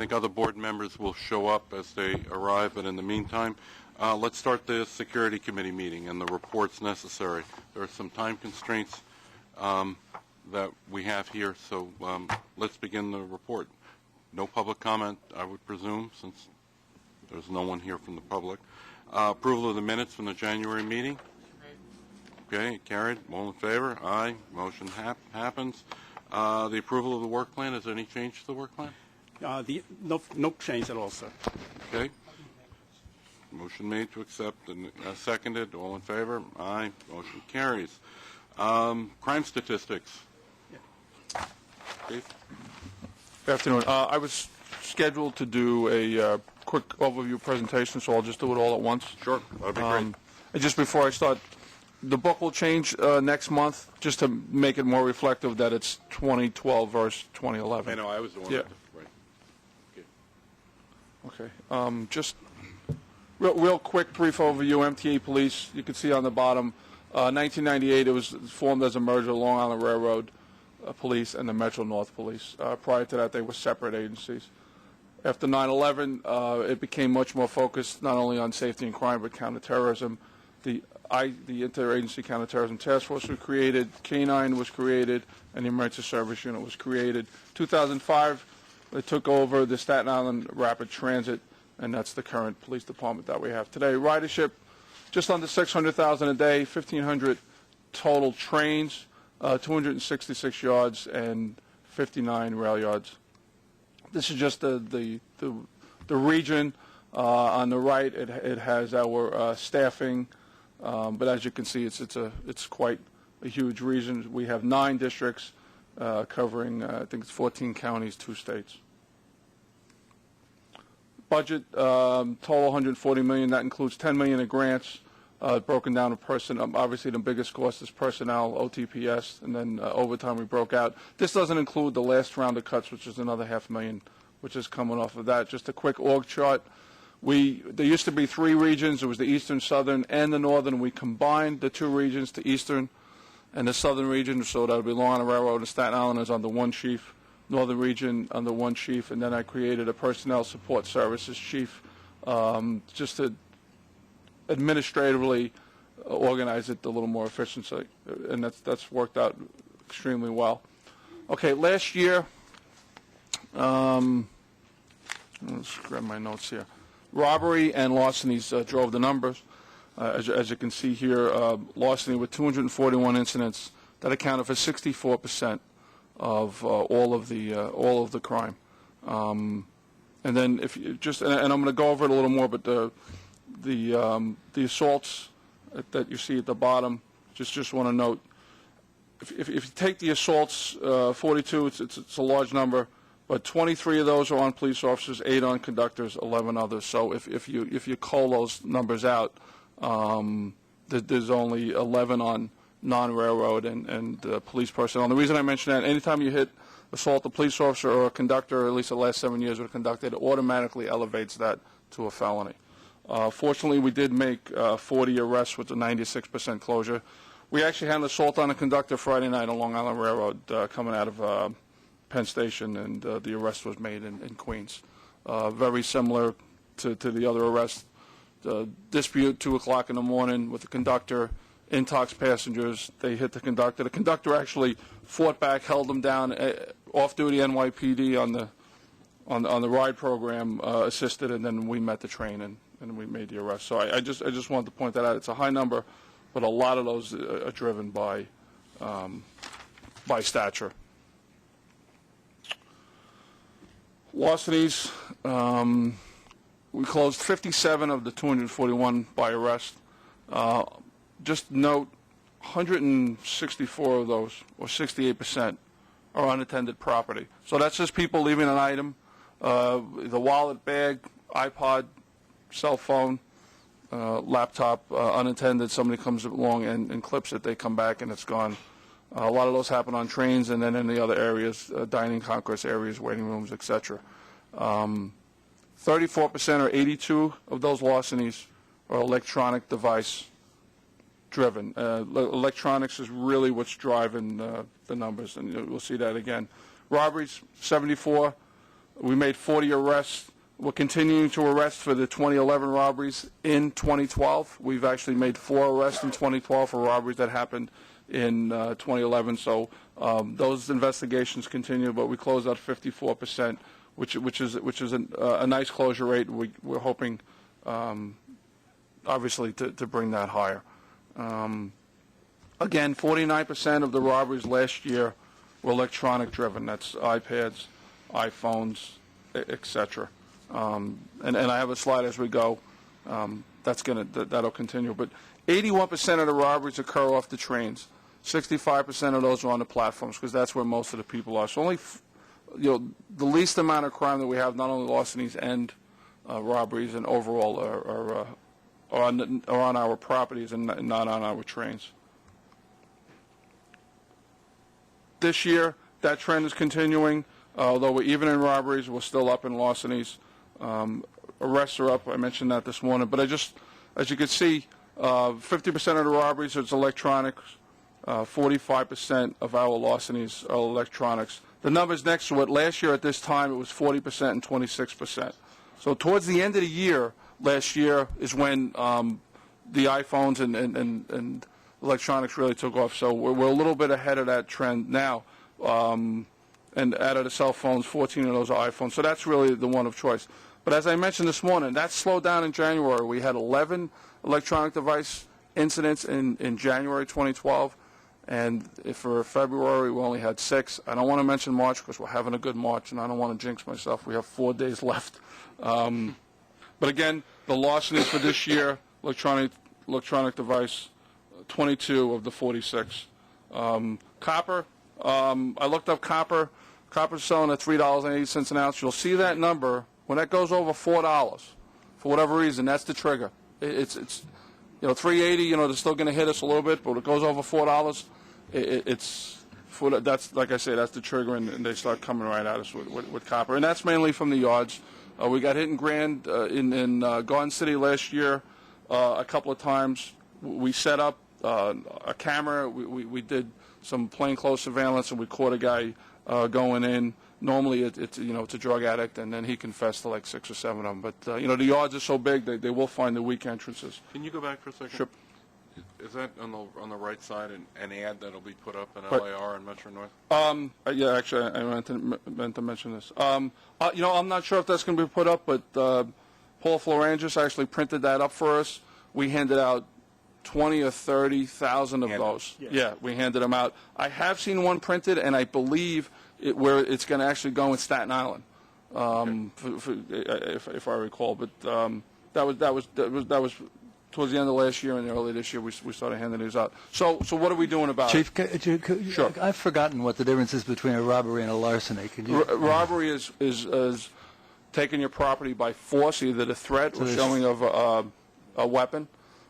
think other board members will show up as they arrive, but in the meantime, let's start the Security Committee meeting and the reports necessary. There are some time constraints that we have here, so let's begin the report. No public comment, I would presume, since there's no one here from the public. Approval of the minutes from the January meeting. Okay, carried. All in favor? Aye. Motion happens. The approval of the work plan. Is there any change to the work plan? No change at all, sir. Okay. Motion made to accept and seconded. All in favor? Aye. Motion carries. Crime statistics. Yeah. Chief? Good afternoon. I was scheduled to do a quick overview presentation, so I'll just do it all at once. Sure. That'd be great. And just before I start, the book will change next month, just to make it more reflective that it's 2012 versus 2011. I know. I was the one. Yeah. Right. Okay. Just real quick, brief overview. MTA Police, you can see on the bottom, 1998, it was formed as a merger of Long Island Railroad Police and the Metro North Police. Prior to that, they were separate agencies. After 9/11, it became much more focused not only on safety and crime, but counterterrorism. The Interagency Counterterrorism Task Force was created, K-9 was created, and the Emergency Service Unit was created. 2005, they took over the Staten Island Rapid Transit, and that's the current police department that we have today. Ridership, just under 600,000 a day, 1,500 total trains, 266 yards, and 59 rail yards. This is just the region. On the right, it has our staffing. But as you can see, it's quite a huge region. We have 9 districts covering, I think it's 14 counties, 2 states. Budget total $140 million. That includes $10 million in grants, broken down to personnel. Obviously, the biggest cost is personnel, OTPS, and then overtime we broke out. This doesn't include the last round of cuts, which is another $500,000, which is coming off of that. Just a quick org chart. There used to be 3 regions. It was the Eastern, Southern, and the Northern. We combined the 2 regions, the Eastern and the Southern region, so that would be Long Island Railroad and Staten Island is under 1 chief, Northern region under 1 chief, and then I created a Personnel Support Services chief just to administratively organize it a little more efficiently, and that's worked out extremely well. Okay, last year, let's grab my notes here. Robbery and larcenies drove the numbers. As you can see here, larceny with 241 incidents that accounted for 64% of all of the crime. And then if you just, and I'm going to go over it a little more, but the assaults that you see at the bottom, just want to note, if you take the assaults, 42, it's a large number. But 23 of those are on police officers, 8 on conductors, 11 others. So if you cull those numbers out, there's only 11 on non-railroad and police personnel. And the reason I mention that, anytime you hit assault a police officer or a conductor, or at least the last 7 years with a conductor, it automatically elevates that to a felony. Fortunately, we did make 40 arrests with a 96% closure. We actually had an assault on a conductor Friday night on Long Island Railroad coming out of Penn Station, and the arrest was made in Queens. Very similar to the other arrest. Dispute 2 o'clock in the morning with the conductor, intox passengers. They hit the conductor. The conductor actually fought back, held them down. Off-duty NYPD on the ride program assisted, and then we met the train and we made the arrest. So I just wanted to point that out. It's a high number, but a lot of those are driven by stature. Larcenies, we closed 57 of the 241 by arrest. Just note, 164 of those, or 68%, are unattended property. So that's just people leaving an item, the wallet, bag, iPod, cell phone, laptop, unattended. Somebody comes along and clips it, they come back and it's gone. A lot of those happen on trains and then in the other areas, dining concourse areas, waiting rooms, etc. 34% or 82 of those larcenies are electronic device driven. Electronics is really what's driving the numbers, and we'll see that again. Robberies, 74. We made 40 arrests. We're continuing to arrest for the 2011 robberies in 2012. We've actually made 4 arrests in 2012 for robberies that happened in 2011. So those investigations continue, but we closed out 54%, which is a nice closure rate. We're hoping, obviously, to bring that higher. Again, 49% of the robberies last year were electronic driven. That's iPads, iPhones, etc. And I have a slide as we go. That'll continue. But 81% of the robberies occur off the trains. 65% of those are on the platforms because that's where most of the people are. So only, the least amount of crime that we have, not only larcenies and robberies, and overall are on our properties and not on our trains. This year, that trend is continuing. Although we're even in robberies, we're still up in larcenies. Arrests are up. I mentioned that this morning. But as you can see, 50% of the robberies is electronics. 45% of our larcenies are electronics. The numbers next to it, last year at this time, it was 40% and 26%. So towards the end of the year, last year, is when the iPhones and electronics really took off. So we're a little bit ahead of that trend now. And out of the cell phones, 14 of those are iPhones. So that's really the one of choice. But as I mentioned this morning, that slowed down in January. We had 11 electronic device incidents in January 2012. And for February, we only had 6. I don't want to mention March because we're having a good March, and I don't want to jinx myself. We have 4 days left. But again, the larcenies for this year, electronic device, 22 of the 46. Copper, I looked up copper. Copper's selling at $3.80 an ounce. You'll see that number when that goes over $4. For whatever reason, that's the trigger. It's $3.80. They're still going to hit us a little bit, but when it goes over $4, that's, like I say, that's the trigger, and they start coming right at us with copper. And that's mainly from the yards. We got hit in Grand in Garden City last year a couple of times. We set up a camera. We did some plainclothes surveillance, and we caught a guy going in. Normally, it's a drug addict, and then he confessed to like 6 or 7 of them. But the yards are so big, they will find the weak entrances. Can you go back for a second? Sure. Is that on the right side an ad that'll be put up in LAR and Metro North? Yeah, actually, I meant to mention this. I'm not sure if that's going to be put up, but Paul Florangis actually printed that up for us. We handed out 20 or 30,000 of those. Yes. Yeah, we handed them out. I have seen one printed, and I believe where it's going to actually go in Staten Island, if I recall. But that was towards the end of last year and early this year. We started handing these out. So what are we doing about Chief, it? Sure. I've forgotten what the difference is between a robbery and a larceny. Can you? Robbery is taking your property by force, either the threat or showing of a weapon.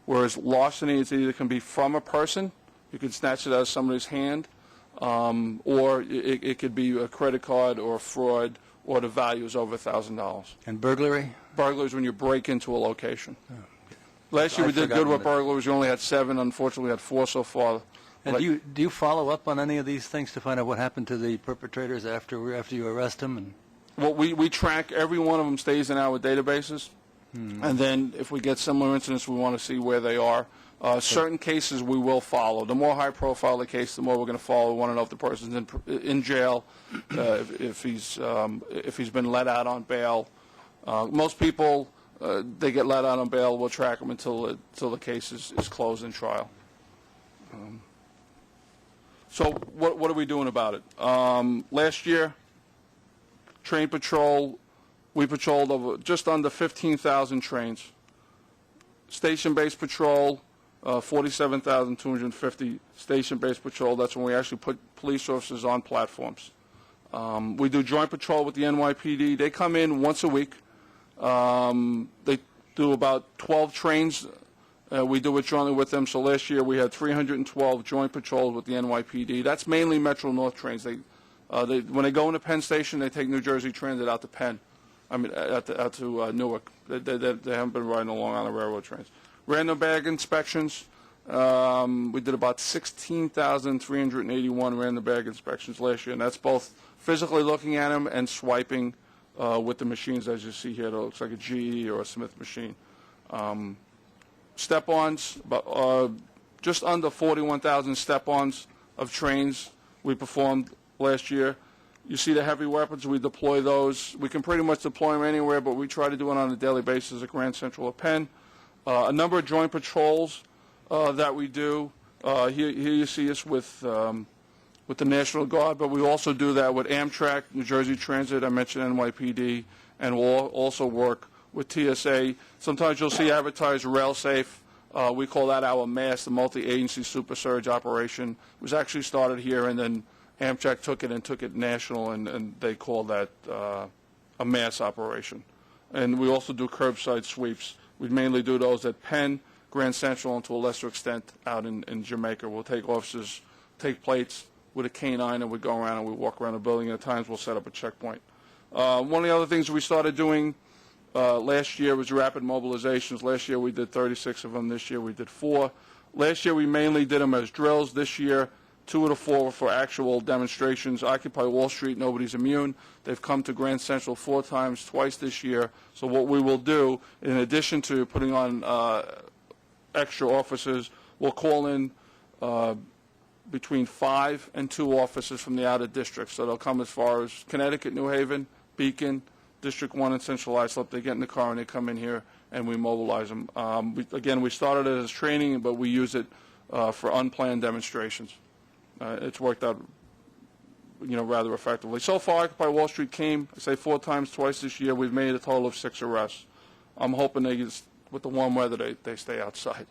Whereas larceny is either can be from a person, you can snatch it out of somebody's hand, or it could be a credit card or a fraud, or the value is over $1,000. And burglary? Burglary is when you break into a location. Oh, okay. Last year we did good with burglaries. We only had 7. Unfortunately, we had 4 so far. And do you follow up on any of these things to find out what happened to the perpetrators after you arrest them? And well, we track every one of them stays in our databases. And then if we get similar incidents, we want to see where they are. Certain cases we will follow. The more high-profile the case, the more we're going to follow. We want to know if the person's in jail, if he's been let out on bail. Most people, they get let out on bail. We'll track them until the case is closed in trial. So what are we doing about it? Last year, train patrol. We patrolled over just under 15,000 trains. Station-based patrol, 47,250 station-based patrol. That's when we actually put police officers on platforms. We do joint patrol with the NYPD. They come in once a week. They do about 12 trains. We do it jointly with them. So last year we had 312 joint patrols with the NYPD. That's mainly Metro North trains. When they go into Penn Station, they take New Jersey Transit out to Penn. Out to Newark. They haven't been riding along on the railroad trains. Random bag inspections. We did about 16,381 random bag inspections last year, and that's both physically looking at them and swiping with the machines as you see here. It looks like a GE or a Smith machine. Step-ons, just under 41,000 step-ons of trains we performed last year. You see the heavy weapons, we deploy those. We can pretty much deploy them anywhere, but we try to do it on a daily basis at Grand Central or Penn. A number of joint patrols that we do. Here you see us with the National Guard, but we also do that with Amtrak, New Jersey Transit, I mentioned NYPD, and we'll also work with TSA. Sometimes you'll see advertised rail safe. We call that our MASS, the Multi-Agency Super Surge Operation. It was actually started here, and then Amtrak took it national, and they call that a MASS operation. And we also do curbside sweeps. We mainly do those at Penn, Grand Central, and to a lesser extent out in Jamaica. We'll take officers, take plates with a canine, and we go around and we walk around the building. At times we'll set up a checkpoint. One of the other things we started doing last year was rapid mobilizations. Last year we did 36 of them. This year we did 4. Last year we mainly did them as drills. This year 2 of the 4 were for actual demonstrations. Occupy Wall Street, nobody's immune. They've come to Grand Central 4 times, twice this year. So what we will do, in addition to putting on extra officers, we'll call in between 5 and 2 officers from the outer districts. So they'll come as far as Connecticut, New Haven, Beacon, District 1, and Central Islip. They get in the car and they come in here and we mobilize them. We started it as training, but we use it for unplanned demonstrations. It's worked out, rather effectively. So far, Occupy Wall Street came, I say 4 times, twice this year. We've made a total of 6 arrests. I'm hoping with the warm weather, they stay outside.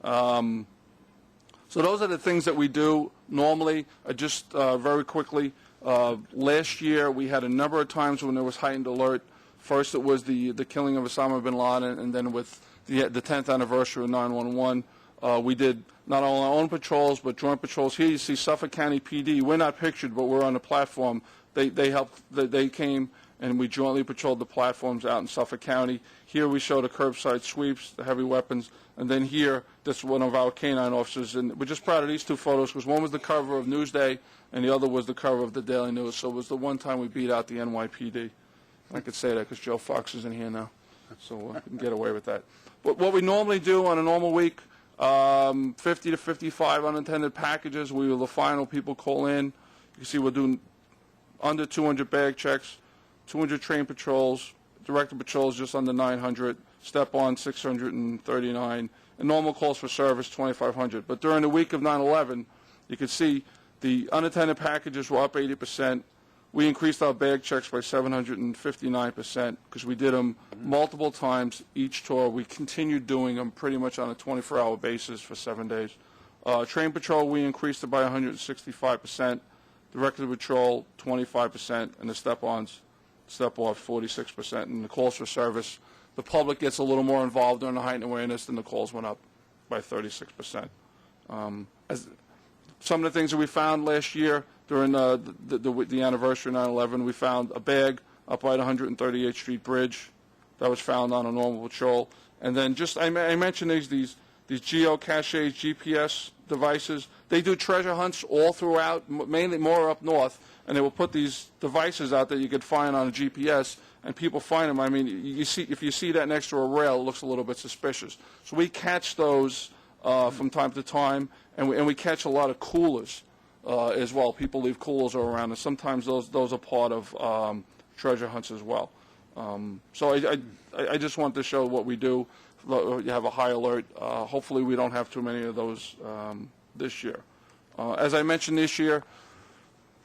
So those are the things that we do normally. Just very quickly, last year we had a number of times when there was heightened alert. First it was the killing of Osama bin Laden, and then with the 10th anniversary of 9/11, we did not only our own patrols but joint patrols. Here you see Suffolk County PD. We're not pictured, but we're on the platform. They helped. They came and we jointly patrolled the platforms out in Suffolk County. Here we show the curbside sweeps, the heavy weapons, and then here, this is one of our canine officers, and we're just proud of these 2 photos because one was the cover of Newsday and the other was the cover of the Daily News. So it was the one time we beat out the NYPD. I could say that because Joe Fox is in here now, so we can get away with that. But what we normally do on a normal week, 50 to 55 unintended packages. We will the final people call in. You can see we're doing under 200 bag checks, 200 train patrols, directed patrols just under 900, step-on 639, and normal calls for service 2,500. But during the week of 9/11, you can see the unattended packages were up 80%. We increased our bag checks by 759% because we did them multiple times each tour. We continued doing them pretty much on a 24-hour basis for 7 days. Train patrol, we increased it by 165%. Directed patrol, 25%, and the step-ons, step-off, 46%. And the calls for service, the public gets a little more involved during the heightened awareness, and the calls went up by 36%. Some of the things that we found last year during the anniversary of 9/11, we found a bag up by the 138th Street Bridge that was found on a normal patrol. And then I mentioned these geocache GPS devices. They do treasure hunts all throughout, mainly more up north, and they will put these devices out that you could find on a GPS, and people find them. I mean, if you see that next to a rail, it looks a little bit suspicious. So we catch those from time to time, and we catch a lot of coolers as well. People leave coolers around, and sometimes those are part of treasure hunts as well. So I just want to show what we do. You have a high alert. Hopefully we don't have too many of those this year. As I mentioned this year,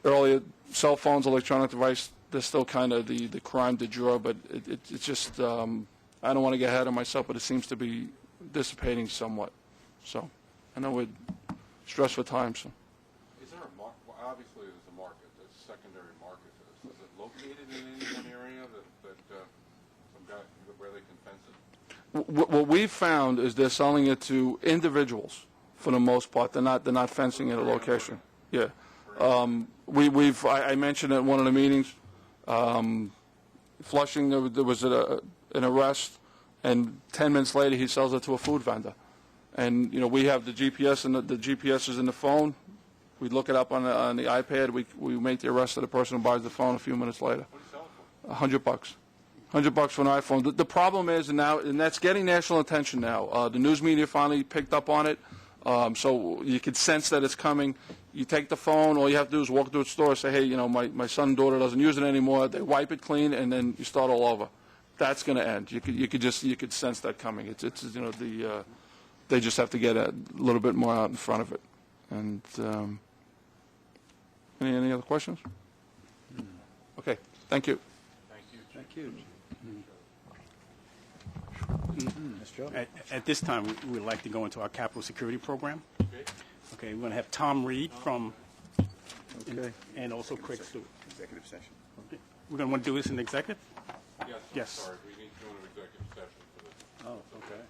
earlier, cell phones, electronic device, they're still kind of the crime du jour, but it's just, I don't want to get ahead of myself, but it seems to be dissipating somewhat. So I know we're stressed for time. So. Is there a market? Well, obviously there's a market, there's a secondary market for this. Is it located in any one area that some guy, where they can fence it? What we've found is they're selling it to individuals for the most part. They're not fencing at a location. Yeah. I mentioned at one of the meetings, Flushing, there was an arrest, and 10 minutes later he sells it to a food vendor. And we have the GPS, and the GPS is in the phone. We look it up on the iPad. We make the arrest of the person who buys the phone a few minutes later. What do you sell $100. $100 for an iPhone. The problem is, and that's getting national attention now. The news media finally picked up on it, so you could sense that it's coming. You take the phone, all you have to do is walk to a store and say, hey, my son and daughter doesn't use it anymore. They wipe it clean, and then you start all over. That's going to end. You could sense that coming. They just have to get a little bit more out in front of it. And any other questions? Okay, thank you. Thank you. Mr. Joe? At this time, we would like to go into our capital security program. Okay, we're going to have Tom Reed from, Okay. and also Craig Stewart. Executive session. We're going to want to do this in executive? Yes. Yes. Sorry, we need to go into executive session for this. Oh, okay.